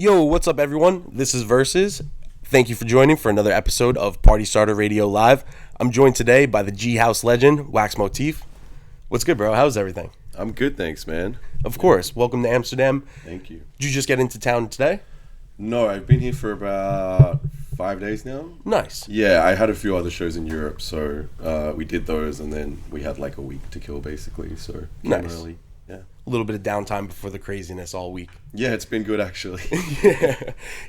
Yo, what's up, everyone? This is Versus. Thank you for joining for another episode of Party Starter Radio Live. I'm joined today by the G House legend, Wax Motif. What's good, bro? How's everything? I'm good, thanks, man. Of course. Welcome to Amsterdam. Thank you. Did you just get into town today? No, I've been here for about 5 days now. Nice. Yeah, I had a few other shows in Europe, so we did those, and then we had like a week to kill, basically. So Nice. early. Yeah. A little bit of downtime before the craziness all week. Yeah, it's been good actually. Yeah.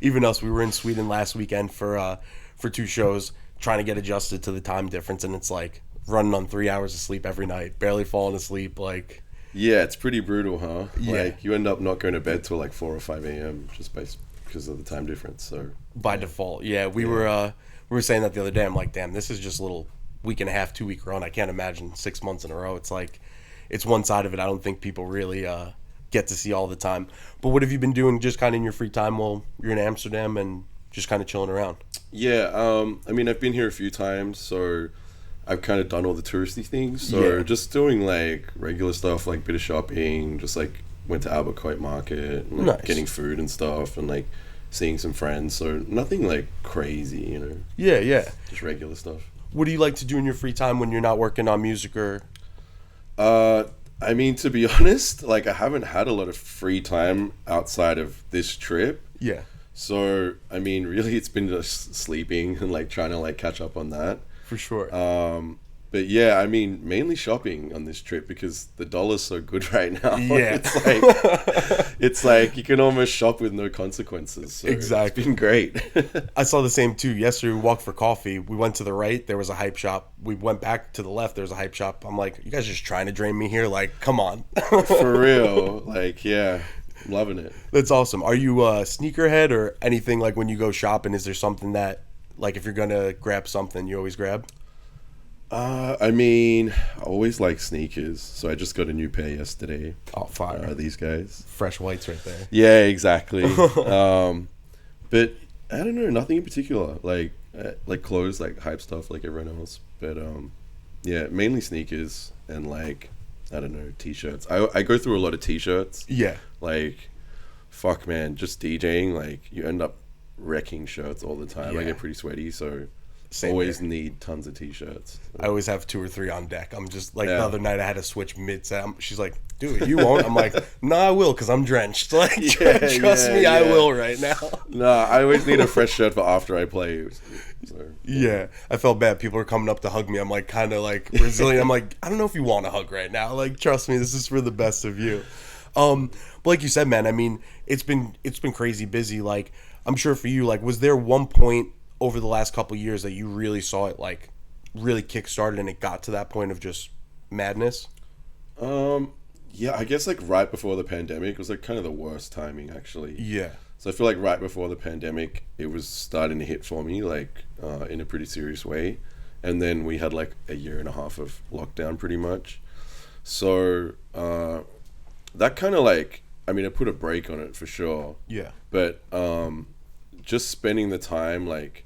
Even us, we were in Sweden last weekend for 2 shows, trying to get adjusted to the time difference, and it's like running on 3 hours of sleep every night, barely falling asleep. Like, Yeah, it's pretty brutal, huh? Yeah. Like you end up not going to bed till like 4 or 5 a.m. just because of the time difference. So by default, yeah, we were saying that the other day. I'm like, damn, this is just a little week and a half, 2 week run. I can't imagine 6 months in a row. It's like, it's one side of it I don't think people really get to see all the time. But what have you been doing just kind of in your free time while you're in Amsterdam and just kind of chilling around? yeah, I mean, I've been here a few times, so I've kind of done all the touristy things. So Yeah. just doing like regular stuff, like bit of shopping, just like went to Albert Market, and, like, Nice. getting food and stuff, and like seeing some friends. So nothing like crazy, Yeah, yeah. just regular stuff. What do you like to do in your free time when you're not working on music or? I mean, to be honest, like I haven't had a lot of free time outside of this trip. Yeah, So, I mean, really it's been just sleeping and like trying to like catch up on that. for sure. But yeah, I mean, mainly shopping on this trip because the dollar's so good right now. Yeah. it's like you can almost shop with no consequences. So Exactly. It's been great. I saw the same too. Yesterday we walked for coffee. We went to the right, there was a hype shop. We went back to the left, there was a hype shop. I'm like, you guys just trying to drain me here? Like, come on. For real. Like, yeah, I'm loving it. That's awesome. Are you a sneakerhead or anything? Like when you go shopping, is there something that, like, if you're gonna grab something, you always grab? I mean, I always like sneakers. So I just got a new pair yesterday. Oh, fire. These guys. Fresh whites right there. Yeah, exactly. But I don't know, nothing in particular. Like clothes, like hype stuff, like everyone else. But yeah, mainly sneakers and like I don't know, t-shirts. I go through a lot of t-shirts. Yeah. Like, fuck, man, just DJing. Like you end up wrecking shirts all the time. I Yeah. get pretty sweaty, so Same always here. need tons of t-shirts. I always have 2 or 3 on deck. I'm just like, the Yeah. other night I had to switch mid-set. She's like, dude, you won't? I'm like, no, I will because I'm drenched. Like, trust me, I yeah. will right now. Nah, I always need a fresh shirt for after I play. So, Yeah, I felt bad. People are coming up to hug me. I'm like, kind of like Brazilian. I'm like, I don't know if you want a hug right now. Like, trust me, this is for the best of you. But like you said, man, I mean, it's been crazy busy. Like, I'm sure for you, like, was there one point over the last couple of years that you really saw it like really kick-started and it got to that point of just madness? Yeah, I guess like right before the pandemic was like kind of the worst timing actually. Yeah, So I feel like right before the pandemic, it was starting to hit for me like in a pretty serious way, and then we had like a year and a half of lockdown pretty much. So that kind of like, I mean, it put a break on it for sure. yeah, But just spending the time like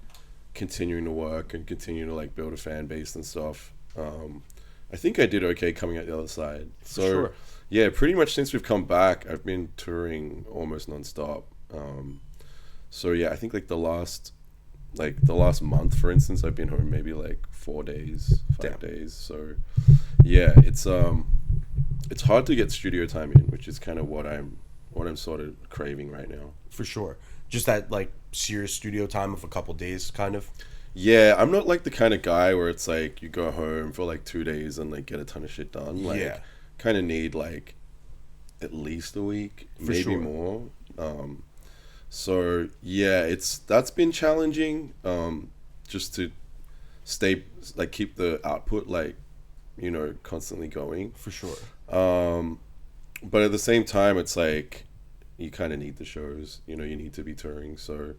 continuing to work and continuing to like build a fan base and stuff. I think I did okay coming out the other side. So sure. yeah, pretty much since we've come back, I've been touring almost nonstop. So yeah, I think like the last month, for instance, I've been home maybe like 4 days, 5 Damn. days. So yeah, it's hard to get studio time in, which is kind of what I'm sort of craving right now. For sure. Just that like serious studio time of a couple days, kind of. Yeah, I'm not like the kind of guy where it's like you go home for like 2 days and like get a ton of shit done. Like, Yeah. kind of need like at least a week, For maybe sure. more. So yeah, that's been challenging. Just to keep the output like, constantly going. For sure. But at the same time, it's like you kind of need the shows. You need to be touring. So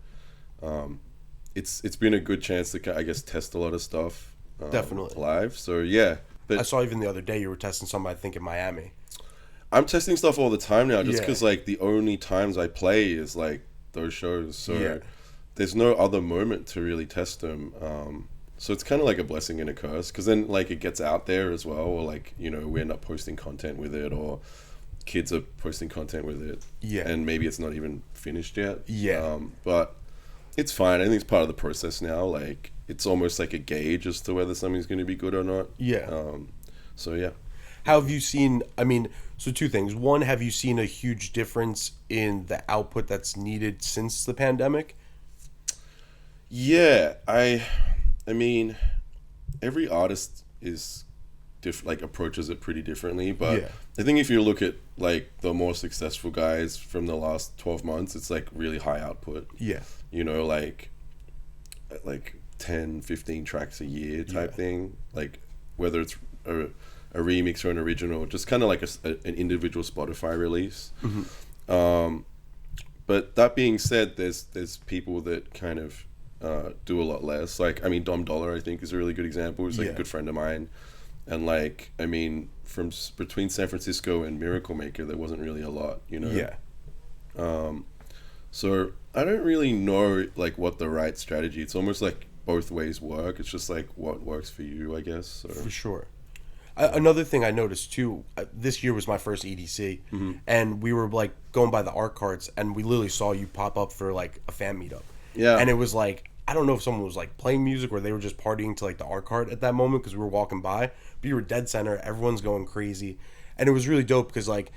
it's been a good chance to, I guess, test a lot of stuff. Definitely. Live. So yeah, but I saw even the other day you were testing something, I think, in Miami. I'm testing stuff all the time now, just Yeah. because like the only times I play is like those shows. So Yeah. there's no other moment to really test them. So it's kind of like a blessing and a curse, because then like it gets out there as well, or like we end up posting content with it, or kids are posting content with it. Yeah. And maybe it's not even finished yet. Yeah. But it's fine. I think it's part of the process now. Like, it's almost like a gauge as to whether something's going to be good or not. Yeah. So, yeah. How have you seen, I mean, so two things. One, have you seen a huge difference in the output that's needed since the pandemic? Yeah. I mean, every artist is like approaches it pretty differently, but Yeah. I think if you look at like the more successful guys from the last 12 months, it's like really high output. Yeah. You know, like 10, 15 tracks a year type thing. Like whether it's a remix or an original, just kind of like an individual Spotify release. But that being said, there's people that kind of do a lot less. Like, I mean, Dom Dollar, I think, is a really good example. He's like a good friend of mine. And like, I mean, from between San Francisco and Miracle Maker, there wasn't really a lot, you know? Yeah. So I don't really know like what the right strategy. It's almost like both ways work. It's just like what works for you, I guess. So. For sure. Another thing I noticed too, this year was my first EDC, and we were like going by the art carts, and we literally saw you pop up for like a fan meetup. Yeah. And it was like, I don't know if someone was like playing music or they were just partying to like the art cart at that moment because we were walking by, but you were dead center, everyone's going crazy, and it was really dope because like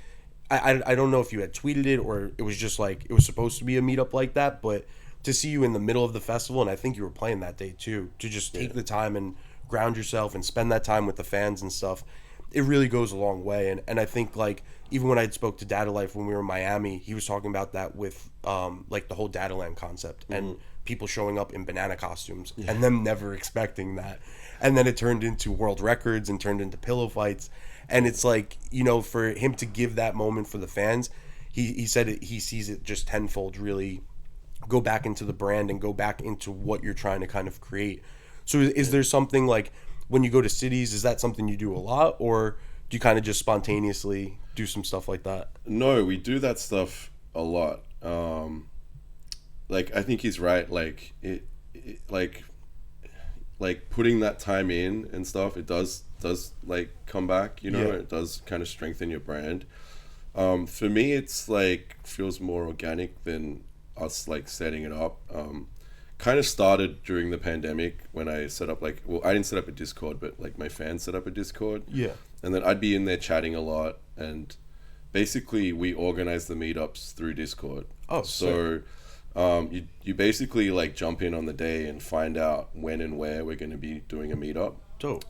I don't know if you had tweeted it or it was just like it was supposed to be a meetup like that, but to see you in the middle of the festival, and I think you were playing that day too, to just take the time and ground yourself and spend that time with the fans and stuff, it really goes a long way. And I think like even when I spoke to Data Life when we were in Miami, he was talking about that with like the whole Dataland concept and people showing up in banana costumes and them never expecting that, and then it turned into world records and turned into pillow fights. And it's like, you know, for him to give that moment for the fans, he said he sees it just tenfold really go back into the brand and go back into what you're trying to kind of create. So is there something like when you go to cities, is that something you do a lot, or do you kind of just spontaneously do some stuff like that? No, we do that stuff a lot. Like I think he's right. Like it like putting that time in and stuff, it does like come back, you know. It does kind of strengthen your brand. For me, it's like feels more organic than us like setting it up. Kind of started during the pandemic when I set up like, well, I didn't set up a Discord, but like my fans set up a Discord. Yeah. And then I'd be in there chatting a lot, and basically we organize the meetups through Discord. Oh, so you basically like jump in on the day and find out when and where we're going to be doing a meetup. Dope.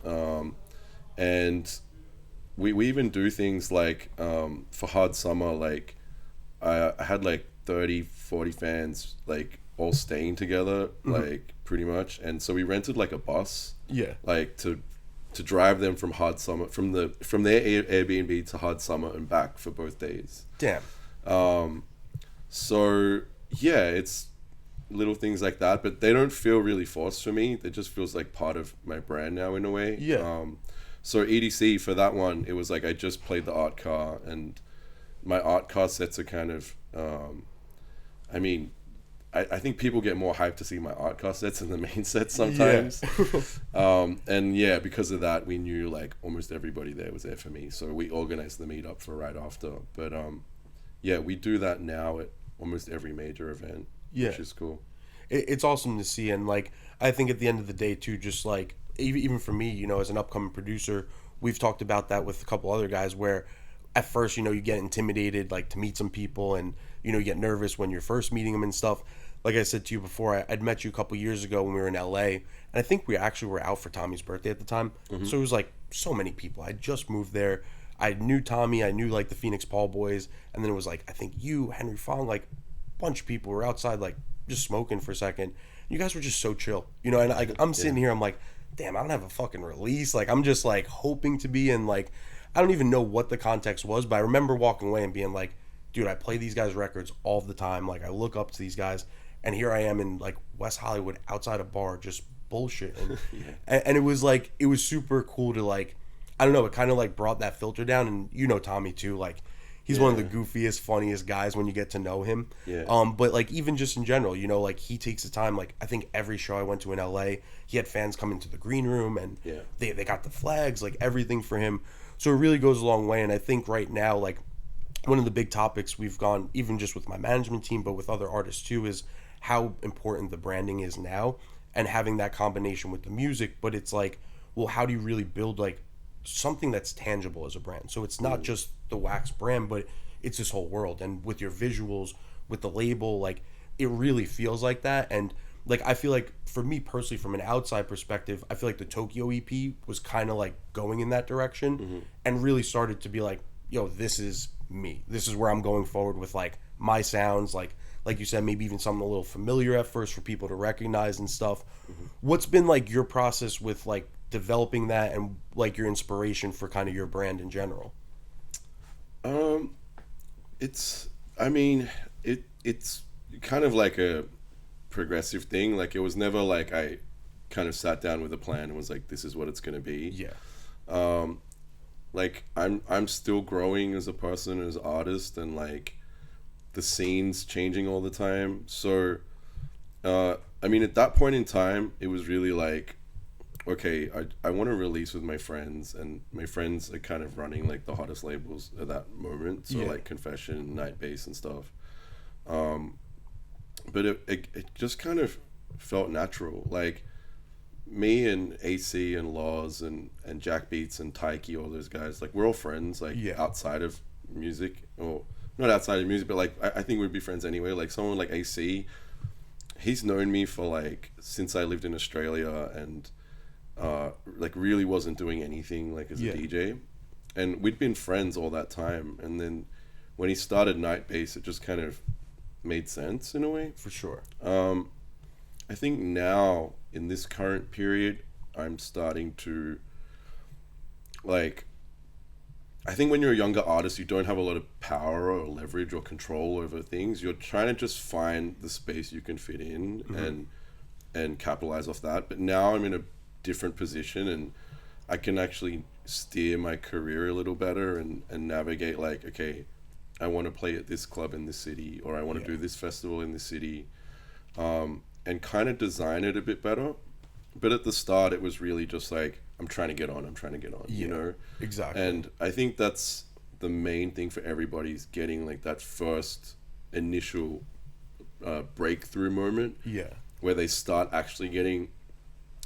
And we even do things like for Hard Summer, like I had like 30-40 fans like all staying together, like pretty much. And so we rented like a bus, like to drive them from Hard Summer, from their Airbnb to Hard Summer and back for both days. Damn. So yeah, it's little things like that, but they don't feel really forced for me. It just feels like part of my brand now in a way. Yeah. So EDC, for that one, it was like I just played the art car, and my art car sets are kind of I mean, I think people get more hyped to see my art car sets than the main sets sometimes. And yeah, because of that, we knew like almost everybody there was there for me, so we organized the meetup for right after. But yeah, we do that now at almost every major event, which is cool. It's awesome to see. And like I think at the end of the day too, just like even for me, you know, as an upcoming producer, we've talked about that with a couple other guys where at first, you know, you get intimidated like to meet some people, and you know, you get nervous when you're first meeting them and stuff. Like I said to you before, I'd met you a couple years ago when we were in LA, and I think we actually were out for Tommy's birthday at the time. So it was like so many people. I just moved there. I knew Tommy, I knew like the Phoenix Paul boys, and then it was like I think you, Henry Fong, like a bunch of people were outside like just smoking for a second. You guys were just so chill, you know. And like I'm sitting here, I'm like, damn, I don't have a fucking release. Like I'm just like hoping to be in, like I don't even know what the context was, but I remember walking away and being like, dude, I play these guys' records all the time. Like I look up to these guys, and here I am in like West Hollywood outside a bar just bullshitting. And it was like, it was super cool to like, I don't know, it kind of like brought that filter down. And you know Tommy too, like he's one of the goofiest, funniest guys when you get to know him. But like even just in general, you know, like he takes the time. Like I think every show I went to in LA, he had fans come into the green room, and they got the flags, like everything for him. So it really goes a long way. And I think right now, like one of the big topics we've gone, even just with my management team, but with other artists too, is how important the branding is now, and having that combination with the music. But it's like, well, how do you really build like something that's tangible as a brand? So it's not just the wax brand, but it's this whole world. And with your visuals, with the label, like it really feels like that. And like I feel like for me personally, from an outside perspective, I feel like the Tokyo EP was kind of like going in that direction, and really started to be like, yo, this is me. This is where I'm going forward with like my sounds, like you said, maybe even something a little familiar at first for people to recognize and stuff. What's been like your process with like developing that, and like your inspiration for kind of your brand in general? It's, I mean, it's kind of like a progressive thing. Like it was never like I kind of sat down with a plan and was like, this is what it's going to be. Yeah. Like I'm still growing as a person, as an artist, and like the scene's changing all the time. So, I mean, at that point in time, it was really like, okay, I want to release with my friends, and my friends are kind of running like the hottest labels at that moment. So like Confession, Night Bass and stuff. But it just kind of felt natural. Like me and AC and Laws and Jack Beats and Taiki, all those guys, like we're all friends, like outside of music, or not outside of music, but like I think we'd be friends anyway. Like someone like AC, he's known me for like since I lived in Australia, and like really wasn't doing anything like as a DJ, and we'd been friends all that time. And then when he started Night Bass, it just kind of made sense in a way. For sure. I think now in this current period, I'm starting to like, I think when you're a younger artist, you don't have a lot of power or leverage or control over things. You're trying to just find the space you can fit in, and capitalize off that. But now I'm in a different position, and I can actually steer my career a little better, and navigate like, okay, I want to play at this club in this city, or I want to do this festival in this city, and kind of design it a bit better. But at the start, it was really just like, I'm trying to get on, you know? Exactly. And I think that's the main thing for everybody, is getting like that first initial breakthrough moment. Yeah. Where they start actually getting,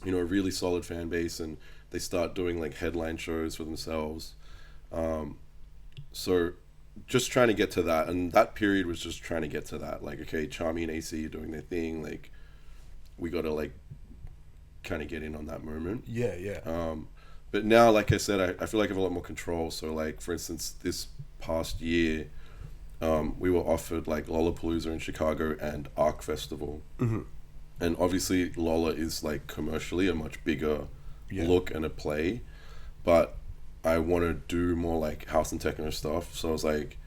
you know, a really solid fan base, and they start doing like headline shows for themselves. So just trying to get to that, and that period was just trying to get to that. Like, okay, Tchami and AC are doing their thing, like we got to like kind of get in on that moment. But now, like I said, I feel like I have a lot more control. So like, for instance, this past year, we were offered like Lollapalooza in Chicago and Arc Festival. And obviously Lolla is like commercially a much bigger look and a play, but I want to do more like house and techno stuff. So I was like,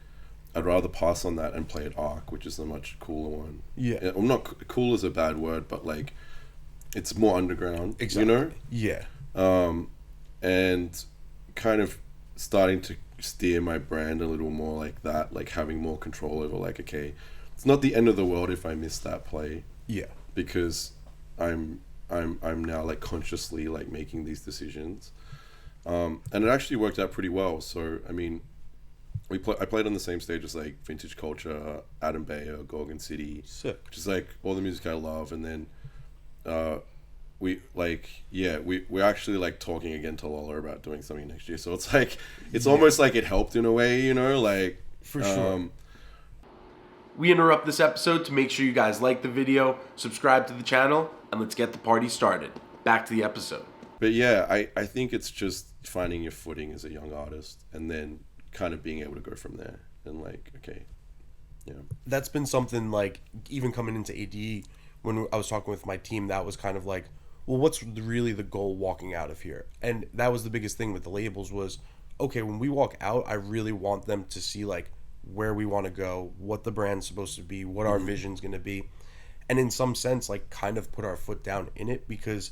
I'd rather pass on that and play at Arc, which is a much cooler one. I'm not, cool is a bad word, but like it's more underground, you know? And kind of starting to steer my brand a little more like that, like having more control over like, okay, it's not the end of the world if I miss that play. Because I'm now like consciously like making these decisions. And it actually worked out pretty well. So I mean, I played on the same stage as like Vintage Culture, Adam Bayer, Gorgon City, which is like all the music I love. And then we're actually like talking again to Lola about doing something next year. So it's like it's almost like it helped in a way, you know, like for sure. We interrupt this episode to make sure you guys like the video, subscribe to the channel, and let's get the party started. Back to the episode. But yeah, I think it's just finding your footing as a young artist, and then kind of being able to go from there. And like, okay, that's been something like, even coming into ADE, when I was talking with my team, that was kind of like, well, what's really the goal walking out of here? And that was the biggest thing with the labels was, okay, when we walk out, I really want them to see like where we want to go, what the brand's supposed to be, what our vision's going to be, and in some sense like kind of put our foot down in it, because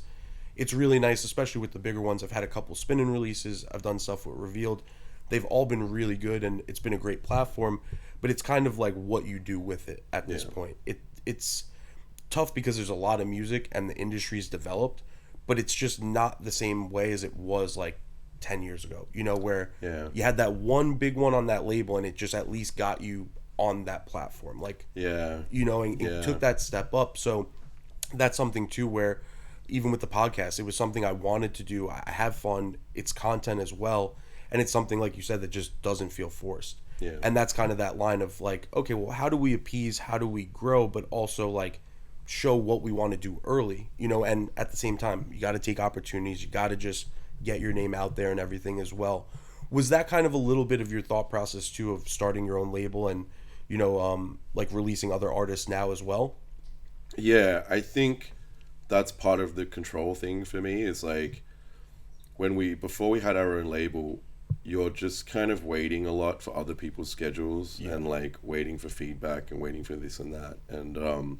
it's really nice, especially with the bigger ones. I've had a couple spin-in releases, I've done stuff with Revealed, they've all been really good, and it's been a great platform, but it's kind of like what you do with it at this point. It's tough because there's a lot of music and the industry's developed, but it's just not the same way as it was like 10 years ago, you know, where Yeah. you had that one big one on that label and it just at least got you on that platform. Like, Yeah. you know, and Yeah. took that step up. So that's something too where even with the podcast, it was something I wanted to do. I have fun. It's content as well. And it's something, like you said, that just doesn't feel forced. Yeah. And that's kind of that line of like, okay, well, how do we appease? How do we grow? But also like show what we want to do early, you know, and at the same time, you got to take opportunities. You got to just get your name out there and everything as well. Was that kind of a little bit of your thought process too of starting your own label and, you know, like releasing other artists now as well? Yeah, I think that's part of the control thing for me. Is like before we had our own label, you're just kind of waiting a lot for other people's schedules and like waiting for feedback and waiting for this and that. And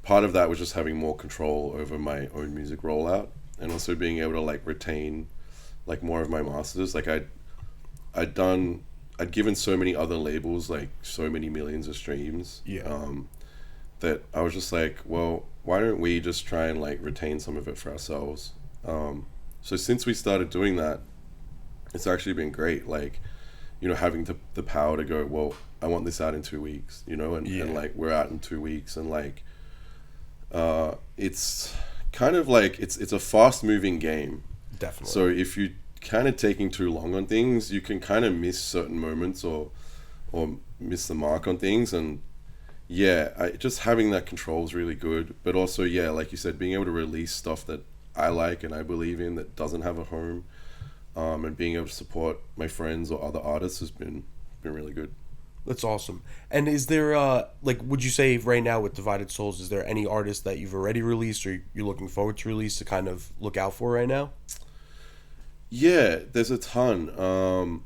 part of that was just having more control over my own music rollout and also being able to like retain like more of my masters. Like I'd given so many other labels like so many millions of streams. That I was just like, well, why don't we just try and like retain some of it for ourselves? So since we started doing that, it's actually been great. Like, you know, having the power to go, well, I want this out in 2 weeks, you know, and like we're out in 2 weeks, and like, it's kind of like it's a fast moving game. Definitely. So if you kind of taking too long on things, you can kind of miss certain moments or miss the mark on things. And just having that control is really good. But also, like you said, being able to release stuff that I like and I believe in that doesn't have a home, and being able to support my friends or other artists has been really good. That's awesome. And is there, like, would you say right now with Divided Souls, is there any artist that you've already released or you're looking forward to release to kind of look out for right now? Yeah, there's a ton.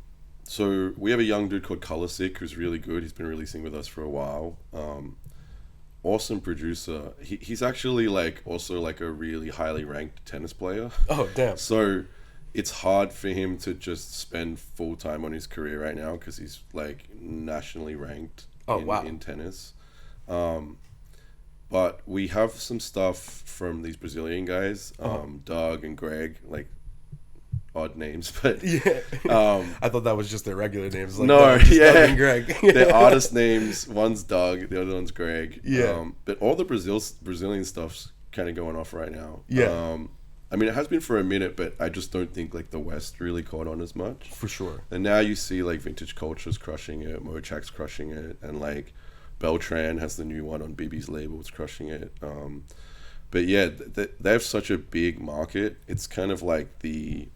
So we have a young dude called Color Sick who's really good. He's been releasing with us for a while. Awesome producer. He's actually like also like a really highly ranked tennis player. Oh, damn. So it's hard for him to just spend full time on his career right now because he's like nationally ranked in tennis. But we have some stuff from these Brazilian guys, Doug and Greg, like odd names, but I thought that was just their regular names. Like no, Doug and Greg. Their artist names. One's Doug, the other one's Greg. Yeah. But all the Brazilian stuff's kind of going off right now. Yeah. I mean, it has been for a minute, but I just don't think like the West really caught on as much. For sure. And now you see like Vintage Culture's crushing it, Mochak's crushing it, and like Beltran has the new one on BB's label, it's crushing it. But yeah, they have such a big market. It's kind of like the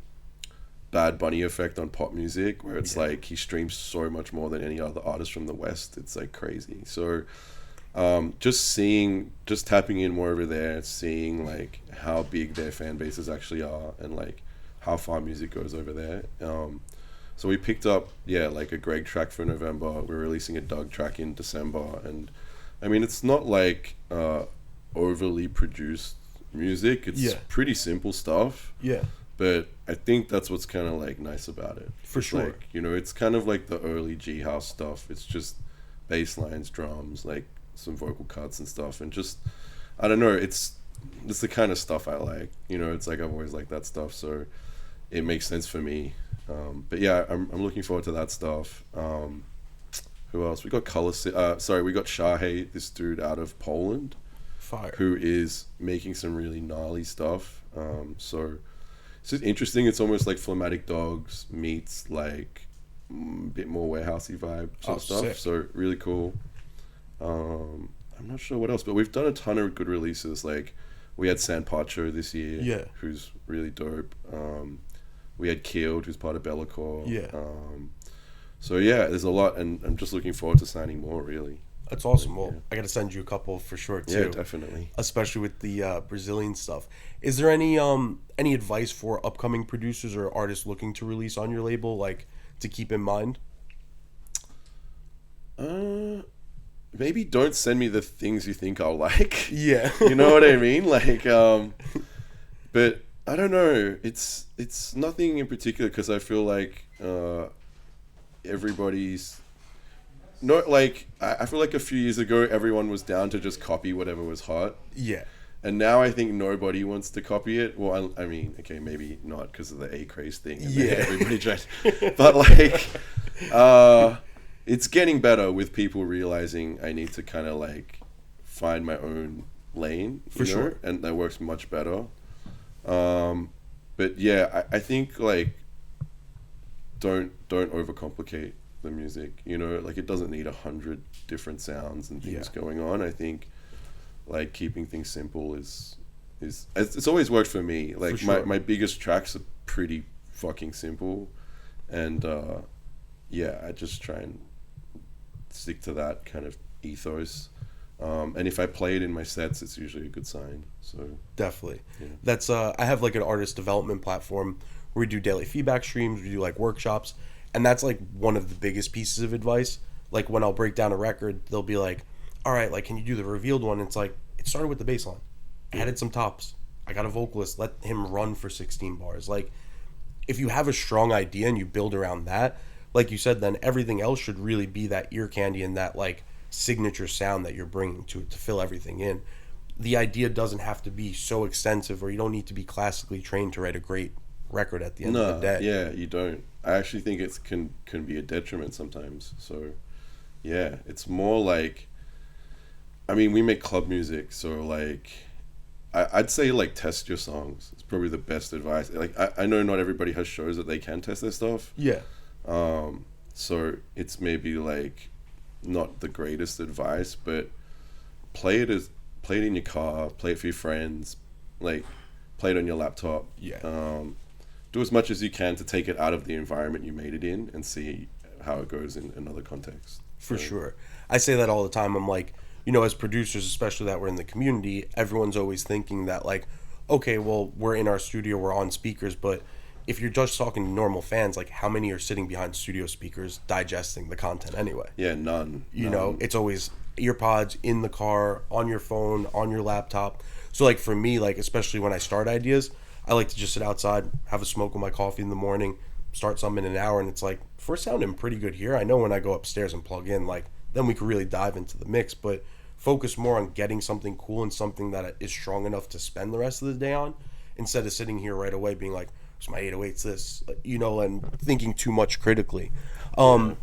Bad Bunny effect on pop music, where it's like he streams so much more than any other artist from the West. It's like crazy. So just tapping in more over there, seeing like how big their fan bases actually are and like how far music goes over there. So we picked up like a Greg track for November. We're releasing a Doug track in December, and I mean it's not like overly produced music. It's pretty simple stuff. Yeah. But I think that's what's kind of like nice about it. For sure. Like, you know, it's kind of like the early G house stuff. It's just bass lines, drums, like some vocal cuts and stuff, and just I don't know. It's the kind of stuff I like. You know, it's like I've always liked that stuff, so it makes sense for me. But yeah, I'm looking forward to that stuff. Who else? We got we got Shahe, this dude out of Poland, Fire. who is making some really gnarly stuff. So it's just interesting. It's almost like Phlegmatic Dogs meets like a bit more warehousey vibe sort of stuff. Sick. So really cool. I'm not sure what else, but we've done a ton of good releases. Like we had Sanpacho this year, who's really dope. We had Killed, who's part of Bellacore. So yeah, there's a lot, and I'm just looking forward to signing more. Really, that's awesome. Well, I got to send you a couple for sure too. Yeah, definitely. Especially with the Brazilian stuff. Is there any advice for upcoming producers or artists looking to release on your label, like to keep in mind? Maybe don't send me the things you think I'll like. Yeah. You know what I mean? Like, but I don't know. It's nothing in particular because I feel like everybody's not like I feel like a few years ago everyone was down to just copy whatever was hot. Yeah. And now I think nobody wants to copy it. Well, I mean, okay, maybe not because of the A craze thing. And everybody tried, but like, it's getting better with people realizing I need to kind of like find my own lane for sure, and that works much better. But yeah, I think like don't overcomplicate the music. You know, like it doesn't need 100 different sounds and things going on. I think like keeping things simple is it's always worked for me. Like for sure. my biggest tracks are pretty fucking simple, and I just try and stick to that kind of ethos. And if I play it in my sets, it's usually a good sign. So definitely, that's I have like an artist development platform where we do daily feedback streams, we do like workshops, and that's like one of the biggest pieces of advice. Like when I'll break down a record, they'll be like, all right, like, can you do the revealed one? It's like, it started with the bass line. Added some tops. I got a vocalist. Let him run for 16 bars. Like, if you have a strong idea and you build around that, like you said, then everything else should really be that ear candy and that, like, signature sound that you're bringing to it to fill everything in. The idea doesn't have to be so extensive, or you don't need to be classically trained to write a great record at the end of the day. Yeah, you don't. I actually think it can be a detriment sometimes. So, yeah, it's more like, I mean, we make club music, so like, I'd say like test your songs. It's probably the best advice. Like I know not everybody has shows that they can test their stuff. Yeah. So it's maybe like not the greatest advice, but play it in your car, play it for your friends, like play it on your laptop. Yeah. Do as much as you can to take it out of the environment you made it in and see how it goes in another context. For sure. I say that all the time. I'm like, you know, as producers, especially that we're in the community, everyone's always thinking that like, okay, well, we're in our studio, we're on speakers, but if you're just talking to normal fans, like how many are sitting behind studio speakers digesting the content anyway? Yeah, none. You know, it's always earpods in the car, on your phone, on your laptop. So like for me, like especially when I start ideas, I like to just sit outside, have a smoke with my coffee in the morning, start something in an hour, and it's like, if we're sounding pretty good here, I know when I go upstairs and plug in, like, then we could really dive into the mix, but focus more on getting something cool and something that is strong enough to spend the rest of the day on, instead of sitting here right away being like, it's my 808's this, you know, and thinking too much critically. Now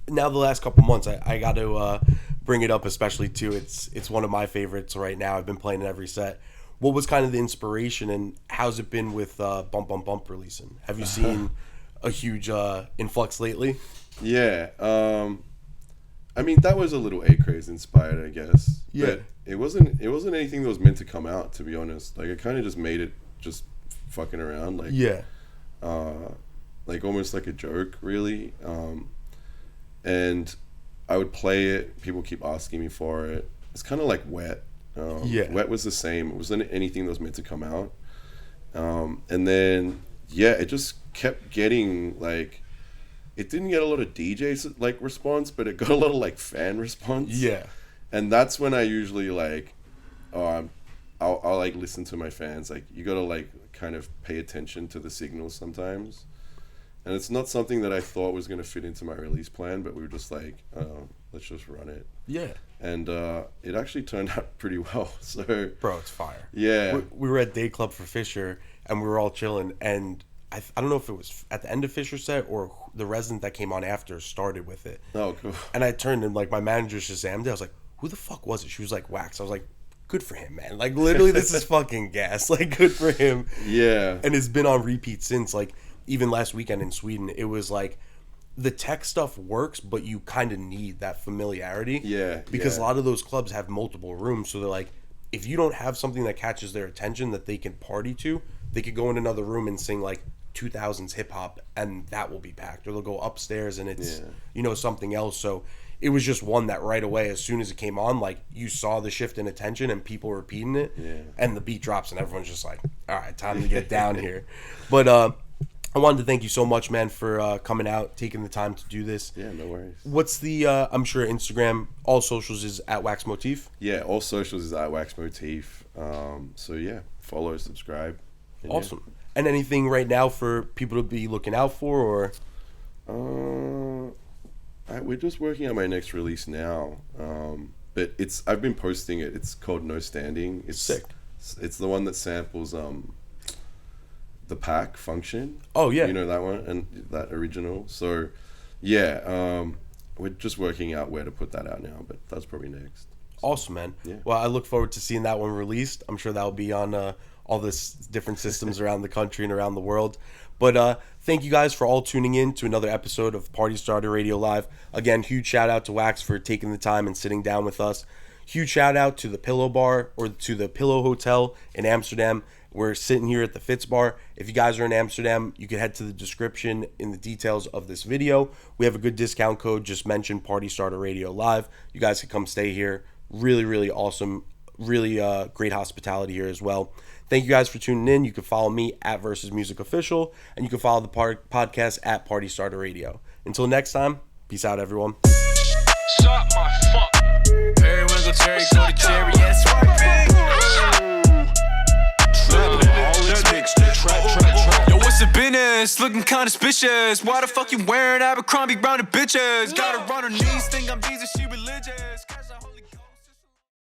the last couple months, I got to bring it up, especially too. It's one of my favorites right now. I've been playing it every set. What was kind of the inspiration, and how's it been with Bump Bump Bump releasing? Have you seen a huge influx lately? Yeah. I mean, that was a little A-Craze inspired, I guess. Yeah. But it wasn't anything that was meant to come out, to be honest. Like, I kind of just made it just fucking around. Like, yeah. Like, almost like a joke, really. And I would play it. People keep asking me for it. It's kind of like Wet. Wet was the same. It wasn't anything that was meant to come out. And then, it just kept getting, like, it didn't get a lot of DJs like response, but it got a lot of like fan response. Yeah. And that's when I usually like, I'll like listen to my fans. Like, you gotta like kind of pay attention to the signals sometimes. And it's not something that I thought was gonna fit into my release plan, but we were just like, let's just run it. Yeah. And it actually turned out pretty well. So, bro, it's fire. Yeah. We were at Day Club for Fisher, and we were all chilling, and I don't know if it was at the end of Fisher's set or the resident that came on after started with it. Oh, cool. And I turned and like my manager Shazammed it. I was like, who the fuck was it? She was like, Wax. I was like, good for him, man. Like, literally, this is fucking gas. Like, good for him. Yeah. And it's been on repeat since. Like, even last weekend in Sweden, it was like, the tech stuff works, but you kind of need that familiarity. Yeah. Because a lot of those clubs have multiple rooms. So they're like, if you don't have something that catches their attention that they can party to, they could go in another room and sing like 2000s hip hop, and that will be packed. Or they'll go upstairs and it's, you know, something else. So it was just one that right away, as soon as it came on, like, you saw the shift in attention and people repeating it, and the beat drops and everyone's just like, all right, time to get down here. But I wanted to thank you so much, man, for coming out, taking the time to do this. Yeah, no worries. What's the, I'm sure Instagram, all socials is at Wax Motif? Yeah, all socials is at Wax Motif. So yeah, follow, subscribe. Awesome. Yeah. And anything right now for people to be looking out for, or? We're just working on my next release now. But I've been posting it. It's called No Standing. It's sick. It's the one that samples the pack function. Oh yeah, you know that one and that original. So yeah, we're just working out where to put that out now, but that's probably next. Awesome, man. Yeah. Well, I look forward to seeing that one released. I'm sure that will be on all this different systems around the country and around the world. But thank you guys for all tuning in to another episode of Party Starter Radio Live. Again, huge shout out to Wax for taking the time and sitting down with us. Huge shout out to the Pillow Bar or to the Pillow Hotel in Amsterdam. We're sitting here at the Fitz Bar. If you guys are in Amsterdam, you can head to the description in the details of this video. We have a good discount code. Just mention Party Starter Radio Live. You guys can come stay here. Really, really awesome. Really great hospitality here as well. Thank you guys for tuning in. You can follow me at Versus Music Official, and you can follow the podcast at Party Starter Radio. Until next time, peace out, everyone. Suck my fuck. Perry Winkle, Terry, Cody, Cherry, yes, yo, what's the business? Looking kinda suspicious. Why the fuck you wearing Abercrombie brown to bitches? Gotta run her knees, think I'm Jesus.